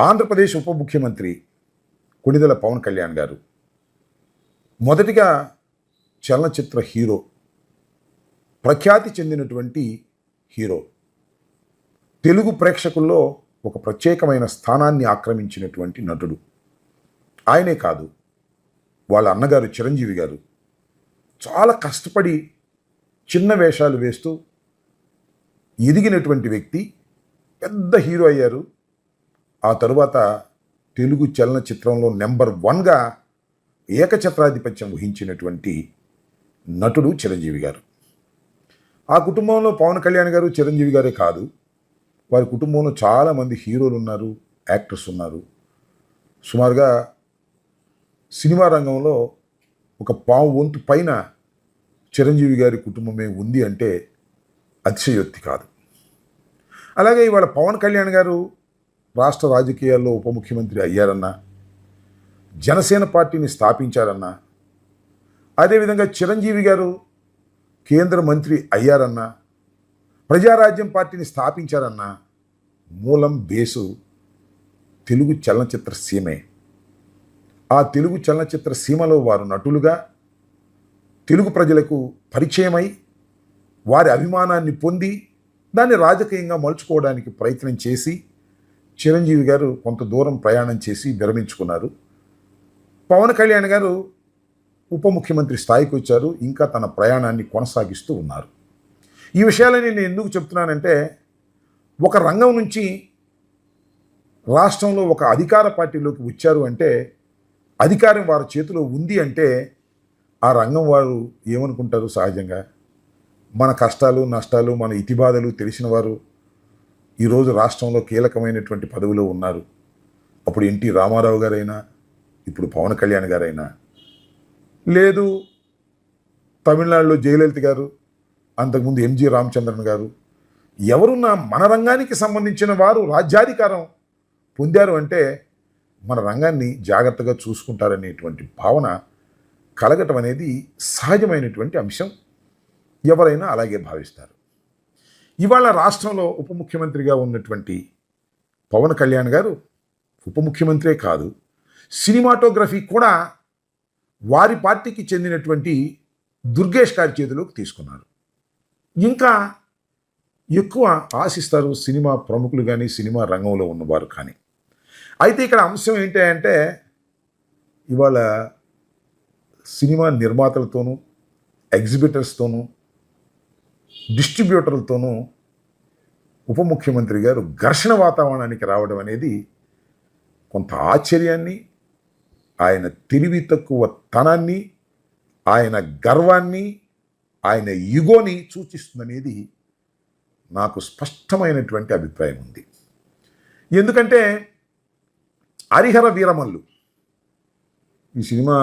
ఆంధ్రప్రదేశ్ ఉప ముఖ్యమంత్రి కొణిదెల పవన్ కళ్యాణ్ గారు మొదటిగా చలనచిత్ర హీరో, ప్రఖ్యాతి చెందినటువంటి హీరో, తెలుగు ప్రేక్షకుల్లో ఒక ప్రత్యేకమైన స్థానాన్ని ఆక్రమించినటువంటి నటుడు. ఆయనే కాదు, వాళ్ళ అన్నగారు చిరంజీవి గారు చాలా కష్టపడి చిన్న వేషాలు వేస్తూ ఎదిగినటువంటి వ్యక్తి పెద్ద హీరో అయ్యారు. ఆ తరువాత తెలుగు చలనచిత్రంలో నెంబర్ 1గా ఏకఛత్రాధిపత్యం వహించినటువంటి నటుడు చిరంజీవి గారు. ఆ కుటుంబంలో పవన్ కళ్యాణ్ గారు చిరంజీవి గారే కాదు, వారి కుటుంబంలో చాలామంది హీరోలు ఉన్నారు, యాక్టర్స్ ఉన్నారు. సుమారుగా సినిమా రంగంలో ఒక పావు వంతు పైన చిరంజీవి గారి కుటుంబమే ఉంది అంటే అతిశయోక్తి కాదు. అలాగే ఇవాళ పవన్ కళ్యాణ్ గారు రాష్ట్ర రాజకీయాల్లో ఉప ముఖ్యమంత్రి అయ్యారన్నా, జనసేన పార్టీని స్థాపించారన్నా, అదేవిధంగా చిరంజీవి గారు కేంద్ర మంత్రి అయ్యారన్నా, ప్రజారాజ్యం పార్టీని స్థాపించారన్నా, మూలం బేసు తెలుగు చలనచిత్ర సీమే. ఆ తెలుగు చలనచిత్ర సీమలో వారు నటులుగా తెలుగు ప్రజలకు పరిచయమై వారి అభిమానాన్ని పొంది దాన్ని రాజకీయంగా మలుచుకోవడానికి ప్రయత్నం చేసి చిరంజీవి గారు కొంత దూరం ప్రయాణం చేసి విరమించుకున్నారు. పవన్ కళ్యాణ్ గారు ఉప ముఖ్యమంత్రి స్థాయికి వచ్చారు, ఇంకా తన ప్రయాణాన్ని కొనసాగిస్తూ ఉన్నారు. ఈ విషయాలని నేను ఎందుకు చెప్తున్నానంటే, ఒక రంగం నుంచి రాష్ట్రంలో ఒక అధికార పార్టీలోకి వచ్చారు అంటే, అధికారం వారి చేతిలో ఉంది అంటే ఆ రంగం వారు ఏమనుకుంటారు? సహజంగా మన కష్టాలు నష్టాలు, మన ఇతిబాధలు తెలిసిన వారు ఈరోజు రాష్ట్రంలో కీలకమైనటువంటి పదవిలో ఉన్నారు. అప్పుడు ఎన్టీ రామారావు గారైనా, ఇప్పుడు పవన్ కళ్యాణ్ గారైనా, లేదు తమిళనాడులో జయలలిత గారు, అంతకుముందు ఎంజి రామచంద్రన్ గారు, ఎవరున్నా మన రంగానికి సంబంధించిన వారు రాజ్యాధికారం పొందారు అంటే మన రంగాన్ని జాగ్రత్తగా చూసుకుంటారనేటువంటి భావన కలగటం అనేది సహజమైనటువంటి అంశం. ఎవరైనా అలాగే భావిస్తారు. ఇవాళ రాష్ట్రంలో ఉప ముఖ్యమంత్రిగా ఉన్నటువంటి పవన్ కళ్యాణ్ గారు ఉప ముఖ్యమంత్రే కాదు, సినిమాటోగ్రఫీ కూడా వారి పార్టీకి చెందినటువంటి దుర్గేష్ గారి చేతిలోకి తీసుకున్నారు. ఇంకా ఎక్కువ ఆశిస్తారు సినిమా ప్రముఖులు కానీ, సినిమా రంగంలో ఉన్నవారు కానీ. అయితే ఇక్కడ అంశం ఏంటి అంటే, ఇవాళ సినిమా నిర్మాతలతోనూ, ఎగ్జిబిటర్స్తోనూ, డిస్ట్రిబ్యూటర్లతోనూ ఉప ముఖ్యమంత్రి గారు ఘర్షణ వాతావరణానికి రావడం అనేది కొంత ఆశ్చర్యాన్ని, ఆయన తెలివి తక్కువ తనాన్ని, ఆయన గర్వాన్ని, ఆయన ఈగోని సూచిస్తుందనేది నాకు స్పష్టమైనటువంటి అభిప్రాయం ఉంది. ఎందుకంటే హరిహర వీరమల్లు ఈ సినిమా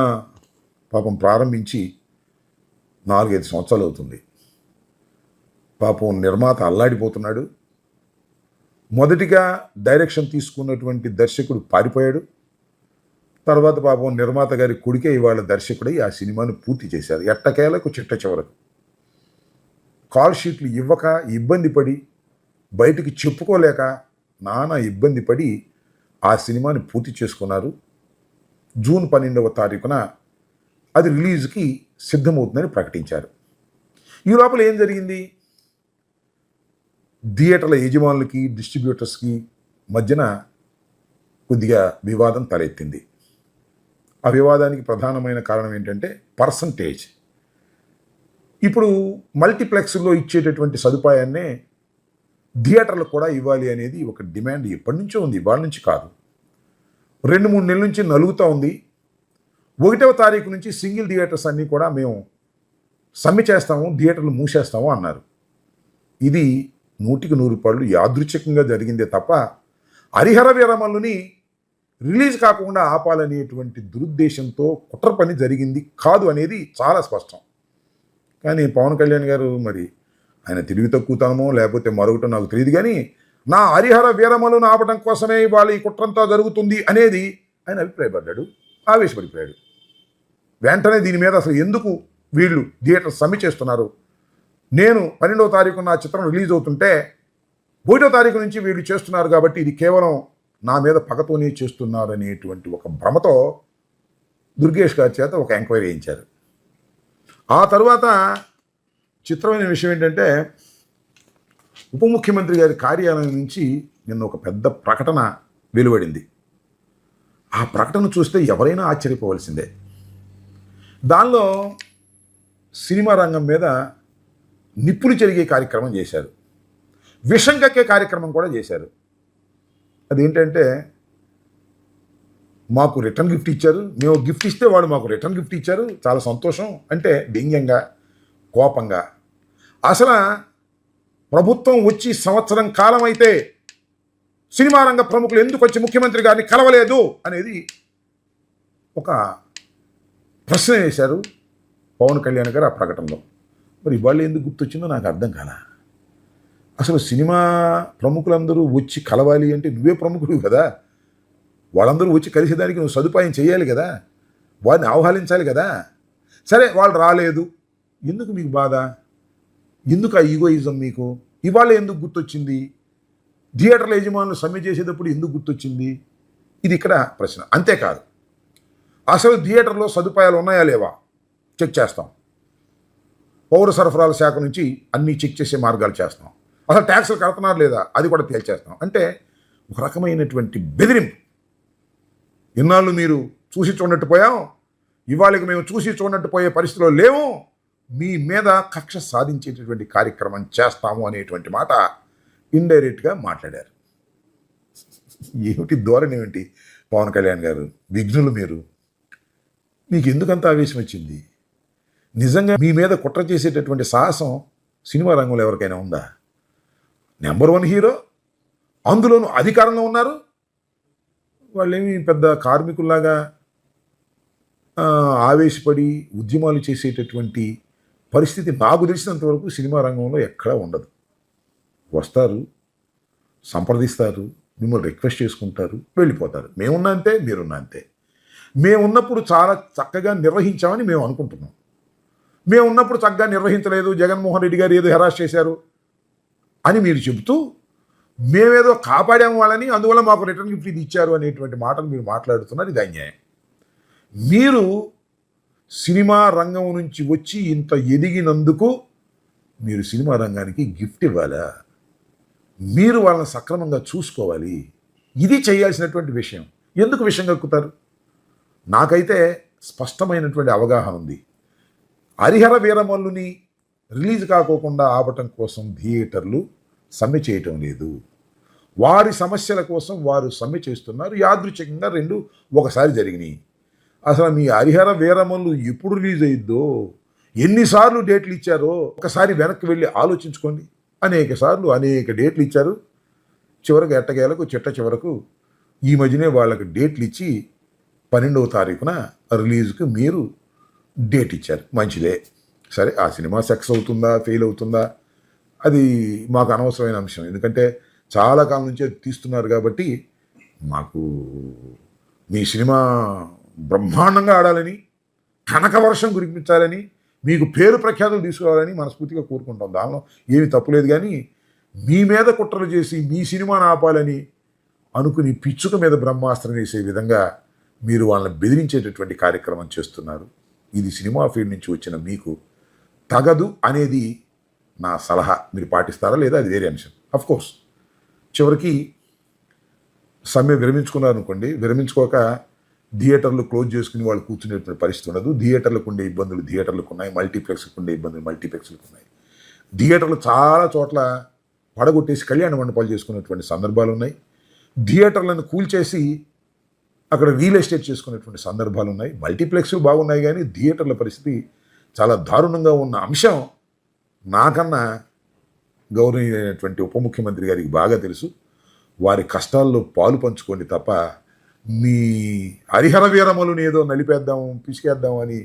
పాపం ప్రారంభించి 4-5 సంవత్సరాలు అవుతుంది. పాపం నిర్మాత అల్లాడిపోతున్నాడు. మొదటిగా డైరెక్షన్ తీసుకున్నటువంటి దర్శకుడు పారిపోయాడు. తర్వాత పాపం నిర్మాత గారి కొడుకే ఇవాళ దర్శకుడై ఆ సినిమాను పూర్తి చేశారు. ఎట్టకేలకు చిట్ట చివరకు కాల్ షీట్లు ఇవ్వక ఇబ్బంది పడి, బయటికి చెప్పుకోలేక నానా ఇబ్బంది పడి ఆ సినిమాని పూర్తి చేసుకున్నారు. జూన్ 12వ తారీఖున అది రిలీజ్కి సిద్ధమవుతుందని ప్రకటించారు. ఈ లోపల ఏం జరిగింది? థియేటర్ల యజమానులకి, డిస్ట్రిబ్యూటర్స్కి మధ్యన కొద్దిగా వివాదం తలెత్తింది. ఆ వివాదానికి ప్రధానమైన కారణం ఏంటంటే పర్సంటేజ్. ఇప్పుడు మల్టీప్లెక్స్లో ఇచ్చేటటువంటి సదుపాయాన్నే థియేటర్లకు కూడా ఇవ్వాలి అనేది ఒక డిమాండ్ ఎప్పటి నుంచో ఉంది, ఇవాళ నుంచి కాదు. 2-3 నెలల నుంచి నలుగుతూ ఉంది. 1వ తారీఖు నుంచి సింగిల్ థియేటర్స్ అన్నీ కూడా మేము సమ్మె చేస్తాము, థియేటర్లు మూసేస్తాము అన్నారు. ఇది 100% యాదృచ్ఛికంగా జరిగిందే తప్ప హరిహర వీరమల్లుని రిలీజ్ కాకుండా ఆపాలనేటువంటి దురుద్దేశంతో కుట్ర పని జరిగింది కాదు అనేది చాలా స్పష్టం. కానీ పవన్ కళ్యాణ్ గారు మరి ఆయన తెలివి తక్కువతనమో లేకపోతే మరొకటో నాకు తెలియదు, కానీ నా హరిహర వీరమల్లును ఆపడం కోసమే ఇవాళ ఈ కుట్రంతా జరుగుతుంది అనేది ఆయన అభిప్రాయపడ్డాడు, ఆవేశపడిపోయాడు. వెంటనే దీని మీద అసలు ఎందుకు వీళ్ళు థియేటర్ సమ్మె చేస్తున్నారు, నేను 12వ తారీఖు నా చిత్రం రిలీజ్ అవుతుంటే 1వ తారీఖు నుంచి వీళ్ళు చేస్తున్నారు కాబట్టి ఇది కేవలం నా మీద పగతోనే చేస్తున్నారు అనేటువంటి ఒక భ్రమతో దుర్గేష్ గారి చేత ఒక ఎంక్వైరీ చేయించారు. ఆ తర్వాత చిత్రమైన విషయం ఏంటంటే, ఉప ముఖ్యమంత్రి గారి కార్యాలయం నుంచి నిన్న ఒక పెద్ద ప్రకటన వెలువడింది. ఆ ప్రకటన చూస్తే ఎవరైనా ఆశ్చర్యపోవలసిందే. దానిలో సినిమా రంగం మీద నిప్పులు చెరిగే కార్యక్రమం చేశారు, విషం కక్కే కార్యక్రమం కూడా చేశారు. అదేంటంటే, మాకు రిటర్న్ గిఫ్ట్ ఇచ్చారు, మేము గిఫ్ట్ ఇస్తే వాడు మాకు రిటర్న్ గిఫ్ట్ ఇచ్చారు, చాలా సంతోషం అంటే వ్యంగ్యంగా, కోపంగా. అసలు ప్రభుత్వం వచ్చి సంవత్సరం కాలం అయితే సినిమా రంగ ప్రముఖులు ఎందుకు వచ్చి ముఖ్యమంత్రి గారిని కలవలేదు అనేది ఒక ప్రశ్న వేశారు పవన్ కళ్యాణ్ గారు ఆ ప్రకటనలో. మరి ఇవాళ ఎందుకు గుర్తొచ్చిందో నాకు అర్థం కాల. అసలు సినిమా ప్రముఖులందరూ వచ్చి కలవాలి అంటే నువ్వే ప్రముఖుడు కదా, వాళ్ళందరూ వచ్చి కలిసేదానికి నువ్వు సదుపాయం చేయాలి కదా, వారిని ఆహ్వానించాలి కదా. సరే, వాళ్ళు రాలేదు, ఎందుకు మీకు బాధ, ఎందుకు ఆ ఈగోయిజం మీకు? ఇవాళ ఎందుకు గుర్తొచ్చింది? థియేటర్ల యజమానులు సమ్మె చేసేటప్పుడు ఎందుకు గుర్తొచ్చింది? ఇది ఇక్కడ ప్రశ్న. అంతేకాదు, అసలు థియేటర్లో సదుపాయాలు ఉన్నాయా లేవా చెక్ చేస్తాం. పౌర సరఫరాల శాఖ నుంచి అన్నీ చెక్ చేసే మార్గాలు చేస్తాం. అసలు ట్యాక్సులు కడుతున్నారు లేదా అది కూడా తేల్చేస్తాం. అంటే ఒక రకమైనటువంటి బెదిరింపు. ఇన్నాళ్ళు మీరు చూసి చూడనట్టు పోయాం, ఇవాళకి మేము చూసి చూడనట్టు పోయే పరిస్థితిలో లేవు, మీ మీద కక్ష సాధించేటటువంటి కార్యక్రమం చేస్తాము అనేటువంటి మాట ఇండైరెక్ట్గా మాట్లాడారు. ఏమిటి ధోరణి, ఏమిటి పవన్ కళ్యాణ్ గారు? విఘ్నులు మీరు, మీకు ఎందుకంత ఆవేశం వచ్చింది? నిజంగా మీ మీద కుట్ర చేసేటటువంటి సాహసం సినిమా రంగంలో ఎవరికైనా ఉందా? నెంబర్ 1 హీరో, అందులోనూ అధికారంలో ఉన్నారు. వాళ్ళేమి పెద్ద కార్మికుల్లాగా ఆవేశపడి ఉద్యమాలు చేసేటటువంటి పరిస్థితి నాకు తెలిసినంత వరకు సినిమా రంగంలో ఎక్కడా ఉండదు. వస్తారు, సంప్రదిస్తారు, మిమ్మల్ని రిక్వెస్ట్ చేసుకుంటారు, వెళ్ళిపోతారు. మేమున్నా అంతే, మీరున్నా అంతే. మేమున్నప్పుడు చాలా చక్కగా నిర్వహించామని మేము అనుకుంటున్నాం. మేమున్నప్పుడు చక్కగా నిర్వహించలేదు, జగన్మోహన్ రెడ్డి గారు ఏదో హెరాస్ చేశారు అని మీరు చెబుతూ మేమేదో కాపాడాము వాళ్ళని, అందువల్ల మాకు రిటర్న్ గిఫ్ట్ ఇది ఇచ్చారు అనేటువంటి మాటలు మీరు మాట్లాడుతున్నారు. ఇది అన్యాయం. మీరు సినిమా రంగం నుంచి వచ్చి ఇంత ఎదిగినందుకు మీరు సినిమా రంగానికి గిఫ్ట్ ఇవ్వాలా? మీరు వాళ్ళని సక్రమంగా చూసుకోవాలి. ఇది చేయాల్సినటువంటి విషయం. ఎందుకు విషయం కక్కుతారు? నాకైతే స్పష్టమైనటువంటి అవగాహన ఉంది. హరిహర వీరమల్లుని రిలీజ్ కాకోకుండా ఆపటం కోసం థియేటర్లు సమ్మె చేయటం లేదు. వారి సమస్యల కోసం వారు సమ్మె చేస్తున్నారు. యాదృచ్ఛికంగా రెండు ఒకసారి జరిగినాయి. అసలు మీ హరిహర వీరమల్లు ఎప్పుడు రిలీజ్ అయ్యిద్దో, ఎన్నిసార్లు డేట్లు ఇచ్చారో ఒకసారి వెనక్కి వెళ్ళి ఆలోచించుకోండి. అనేక సార్లు అనేక డేట్లు ఇచ్చారు. చివరికి ఎట్టకేలకు చివరకు ఈ మధ్యనే వాళ్ళకి డేట్లు ఇచ్చి 12వ తారీఖున రిలీజ్కి మీరు డేట్ ఇచ్చారు. మంచిదే. సరే, ఆ సినిమా సక్సెస్ అవుతుందా, ఫెయిల్ అవుతుందా, అది మాకు అనవసరమైన అంశం. ఎందుకంటే చాలా కాలం నుంచి అది తీస్తున్నారు కాబట్టి మాకు మీ సినిమా బ్రహ్మాండంగా ఆడాలని, కనకవర్షం కురిపించాలని, మీకు పేరు ప్రఖ్యాతులు తీసుకురావాలని మనస్ఫూర్తిగా కోరుకుంటాం. దానిలో ఏమీ తప్పులేదు. కానీ మీ మీద కుట్రలు చేసి మీ సినిమాను ఆపాలని అనుకుని పిచ్చుక మీద బ్రహ్మాస్త్రం వేసే విధంగా మీరు వాళ్ళని బెదిరించేటటువంటి కార్యక్రమం చేస్తున్నారు. ఇది సినిమా ఫీల్డ్ నుంచి వచ్చిన మీకు తగదు అనేది నా సలహా. మీరు పాటిస్తారా లేదా అది వేరే అంశం. అఫ్కోర్స్ చివరికి సమ్మె విరమించుకున్నారనుకోండి, విరమించుకోక థియేటర్లు క్లోజ్ చేసుకుని వాళ్ళు కూర్చునేటువంటి పరిస్థితి ఉండదు. థియేటర్లకు ఉండే ఇబ్బందులు థియేటర్లకు ఉన్నాయి, మల్టీప్లెక్స్కి ఉండే ఇబ్బందులు మల్టీప్లెక్స్లకు ఉన్నాయి. థియేటర్లు చాలా చోట్ల పడగొట్టేసి కళ్యాణ మండపాలు చేసుకునేటువంటి సందర్భాలు ఉన్నాయి. థియేటర్లను కూల్చేసి అక్కడ రియల్ ఎస్టేట్ చేసుకునేటువంటి సందర్భాలు ఉన్నాయి. మల్టీప్లెక్స్ బాగున్నాయి, కానీ థియేటర్ల పరిస్థితి చాలా దారుణంగా ఉన్న అంశం నాకన్నా గౌరవనీయమైనటువంటి ఉప ముఖ్యమంత్రి గారికి బాగా తెలుసు. వారి కష్టాల్లో పాలు పంచుకోండి తప్ప మీ హరిహర వీరమలుని ఏదో నలిపేద్దాం, పిసికేద్దాం అని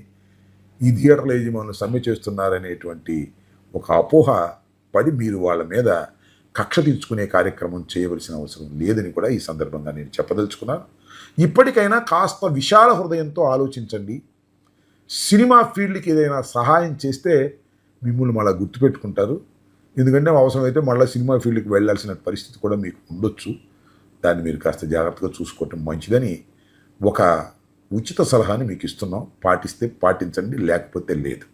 ఈ థియేటర్ల యజమానులు సమ్మె చేస్తున్నారనేటువంటి ఒక అపోహ పడి మీరు వాళ్ళ మీద కక్ష తీర్చుకునే కార్యక్రమం చేయవలసిన అవసరం లేదని కూడా ఈ సందర్భంగా నేను చెప్పదలుచుకున్నాను. ఇప్పటికైనా కాస్త విశాల హృదయంతో ఆలోచించండి. సినిమా ఫీల్డ్కి ఏదైనా సహాయం చేస్తే మిమ్మల్ని మళ్ళీ గుర్తుపెట్టుకుంటారు. ఎందుకంటే అవసరమైతే మళ్ళీ సినిమా ఫీల్డ్కి వెళ్ళాల్సిన పరిస్థితి కూడా మీకు ఉండొచ్చు. దాన్ని మీరు కాస్త జాగ్రత్తగా చూసుకోవటం మంచిదని ఒక ఉచిత సలహాని మీకు ఇస్తున్నాం. పాటిస్తే పాటించండి, లేకపోతే లేదు.